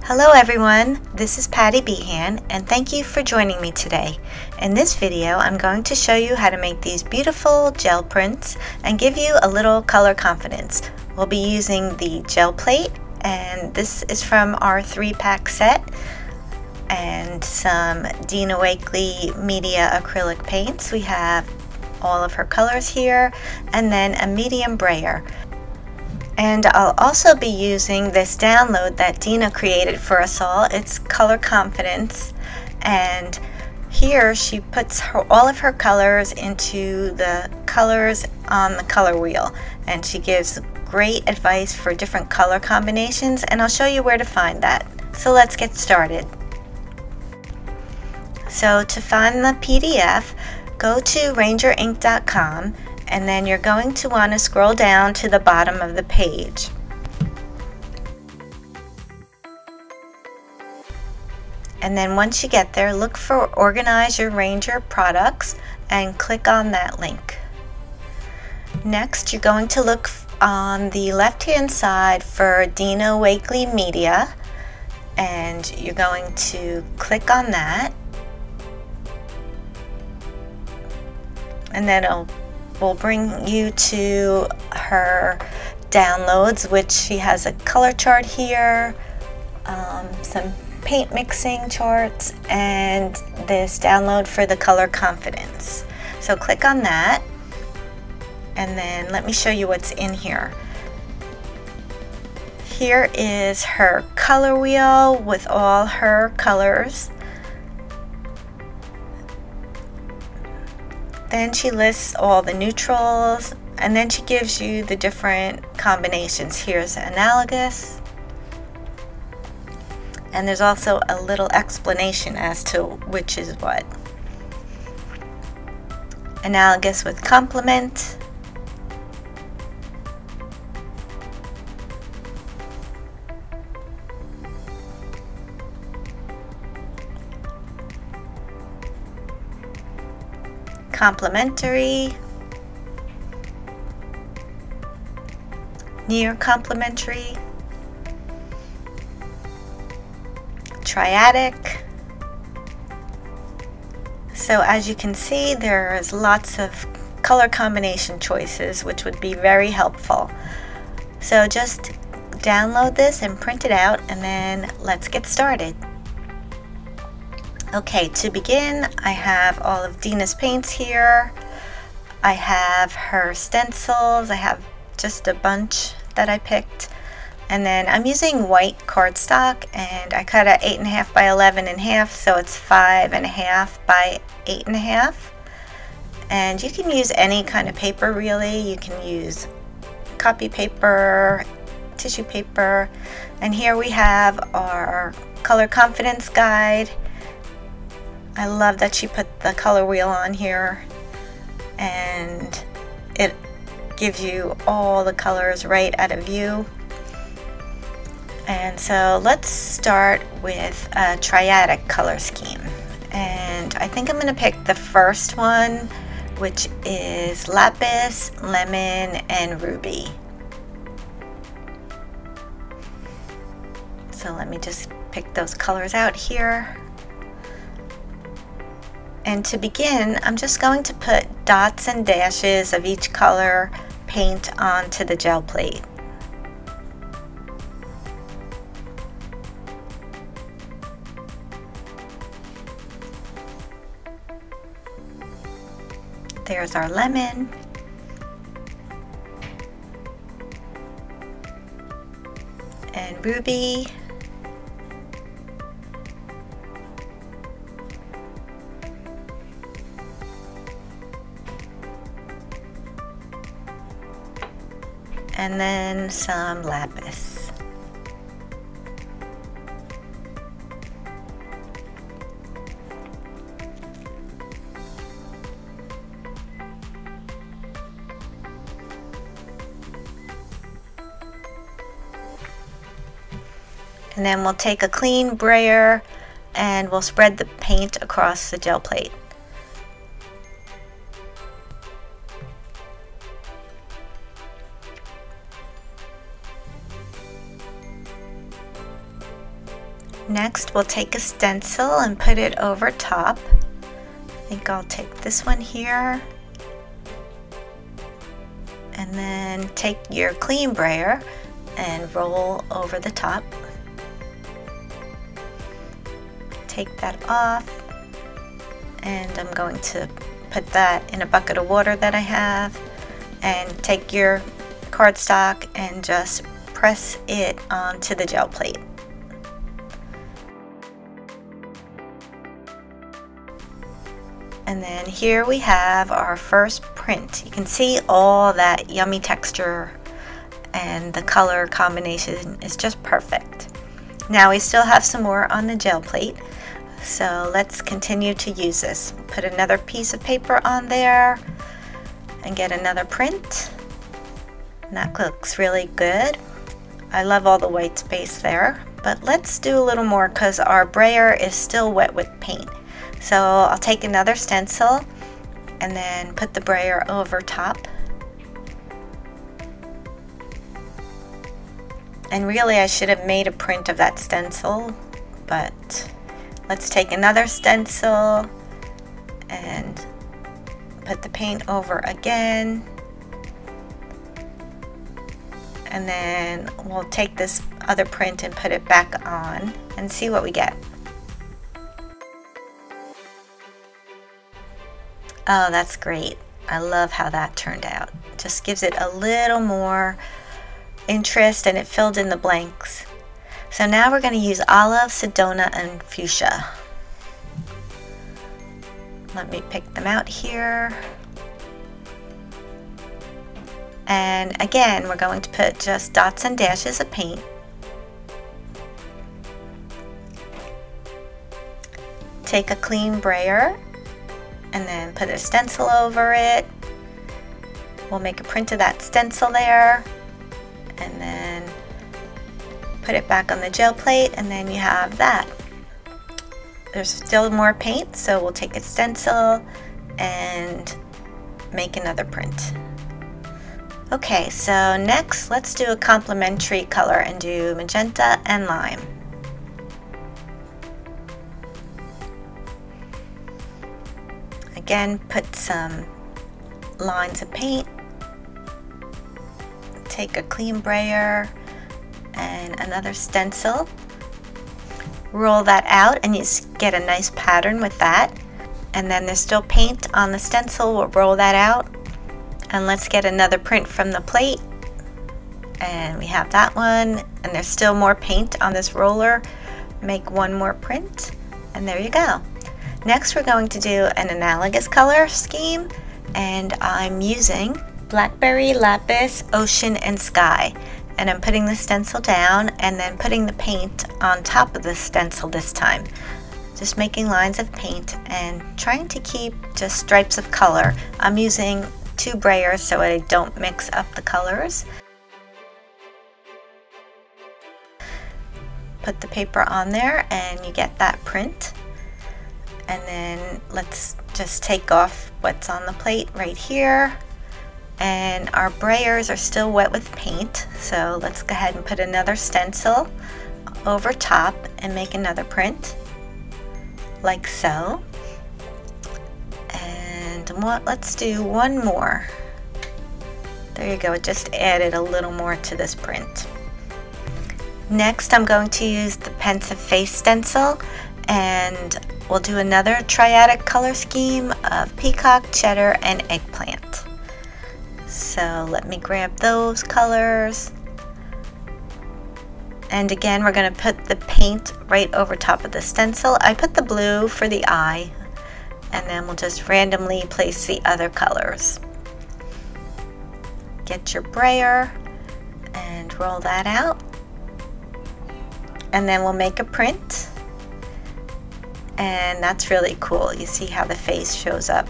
Hello everyone, this is Patty Behan and thank you for joining me today. In this video I'm going to show you how to make these beautiful gel prints and give you a little color confidence. We'll be using the gel plate, and this is from our 3-pack set, and some Dina Wakley media acrylic paints. We have all of her colors here, and then a medium brayer. And I'll also be using this download that Dina created for us all. It's Color Confidence, and here she puts all of her colors into the colors on the color wheel, and she gives great advice for different color combinations, and I'll show you where to find that. So let's get started. So to find the PDF, go to rangerink.com, and then you're going to want to scroll down to the bottom of the page. And then once you get there, look for Organize Your Ranger Products and click on that link. Next, you're going to look on the left-hand side for Dina Wakley Media, and you're going to click on that, and then will bring you to her downloads, which she has a color chart here, some paint mixing charts, and this download for the Color Confidence. So click on that, and then let me show you what's in here. Here is her color wheel with all her colors. Then she lists all the neutrals, and then she gives you the different combinations. Here's analogous, and there's also a little explanation as to which is what. Analogous with complement, complementary, near complementary, triadic. So as you can see, there's lots of color combination choices, which would be very helpful. So just download this and print it out, and then let's get started. Okay, to begin, I have all of Dina's paints here. I have her stencils. I have just a bunch that I picked. And then I'm using white cardstock, and I cut a 8.5 by 11.5, so it's 5.5 by 8.5. And you can use any kind of paper, really. You can use copy paper, tissue paper. And here we have our Color Confidence guide. I love that she put the color wheel on here, and it gives you all the colors right out of view. And so let's start with a triadic color scheme, and I think I'm going to pick the first one, which is lapis, lemon, and ruby. So let me just pick those colors out here. And to begin, I'm just going to put dots and dashes of each color paint onto the gel plate. There's our lemon. And ruby. And then some lapis. And then we'll take a clean brayer and we'll spread the paint across the gel plate. Next, we'll take a stencil and put it over top. I think I'll take this one here. And then take your clean brayer and roll over the top. Take that off. And I'm going to put that in a bucket of water that I have. And take your cardstock and just press it onto the gel plate. And then here we have our first print. You can see all that yummy texture and the color combination is just perfect. Now we still have some more on the gel plate, so let's continue to use this. Put another piece of paper on there and get another print. And that looks really good. I love all the white space there, but let's do a little more because our brayer is still wet with paint. So I'll take another stencil and then put the brayer over top. And really I should have made a print of that stencil, but let's take another stencil and put the paint over again. And then we'll take this other print and put it back on and see what we get. Oh, that's great. I love how that turned out. Just gives it a little more interest and it filled in the blanks. So now we're going to use olive, sedona, and fuchsia. Let me pick them out here. And again, we're going to put just dots and dashes of paint. Take a clean brayer and then put a stencil over it. We'll make a print of that stencil there and then put it back on the gel plate, and then you have that. There's still more paint, so we'll take a stencil and make another print. Okay, so next let's do a complementary color and do magenta and lime. Again, put some lines of paint, take a clean brayer and another stencil, roll that out and you get a nice pattern with that. And then there's still paint on the stencil, we'll roll that out and let's get another print from the plate. And we have that one, and there's still more paint on this roller. Make one more print and there you go. Next we're going to do an analogous color scheme, and I'm using Blackberry, Lapis, Ocean, and Sky. And I'm putting the stencil down and then putting the paint on top of the stencil this time. Just making lines of paint and trying to keep just stripes of color. I'm using 2 brayers so I don't mix up the colors. Put the paper on there and you get that print. And then let's just take off what's on the plate right here. And our brayers are still wet with paint, so let's go ahead and put another stencil over top and make another print like so. And let's do one more. There you go, it just added a little more to this print. Next I'm going to use the pensive face stencil, and we'll do another triadic color scheme of peacock, cheddar, and eggplant. So let me grab those colors. And again, we're going to put the paint right over top of the stencil. I put the blue for the eye, and then we'll just randomly place the other colors. Get your brayer and roll that out. And then we'll make a print. And that's really cool. You see how the face shows up.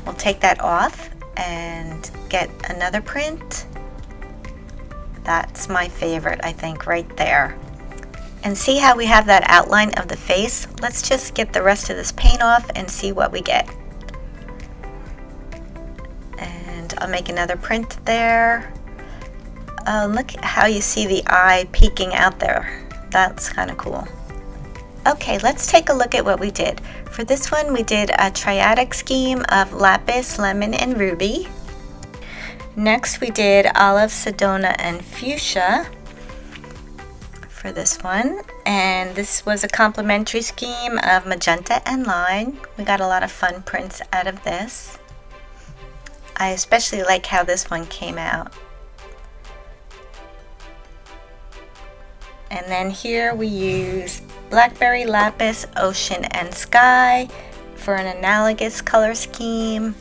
We'll take that off and get another print. That's my favorite, I think, right there. And see how we have that outline of the face? Let's just get the rest of this paint off and see what we get. And I'll make another print there. Look how you see the eye peeking out there. That's kind of cool. Okay, let's take a look at what we did. For this one, we did a triadic scheme of lapis, lemon, and ruby. Next, we did olive, sedona, and fuchsia for this one. And this was a complementary scheme of magenta and lime. We got a lot of fun prints out of this. I especially like how this one came out. And then here we use blackberry, lapis, ocean, and sky for an analogous color scheme.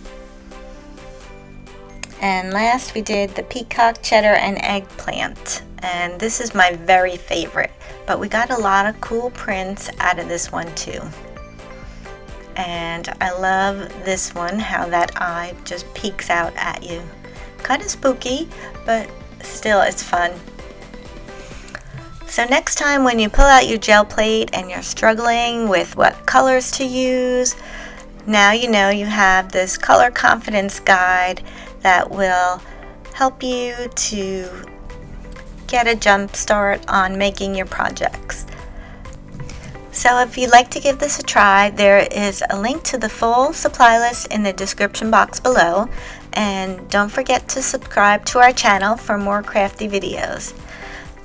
And last we did the peacock, cheddar, and eggplant. And this is my very favorite, but we got a lot of cool prints out of this one too. And I love this one, how that eye just peeks out at you. Kind of spooky, but still it's fun. So next time when you pull out your gel plate and you're struggling with what colors to use, now you know you have this color confidence guide that will help you to get a jump start on making your projects. So if you'd like to give this a try, there is a link to the full supply list in the description box below, and don't forget to subscribe to our channel for more crafty videos.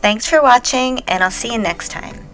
Thanks for watching, and I'll see you next time.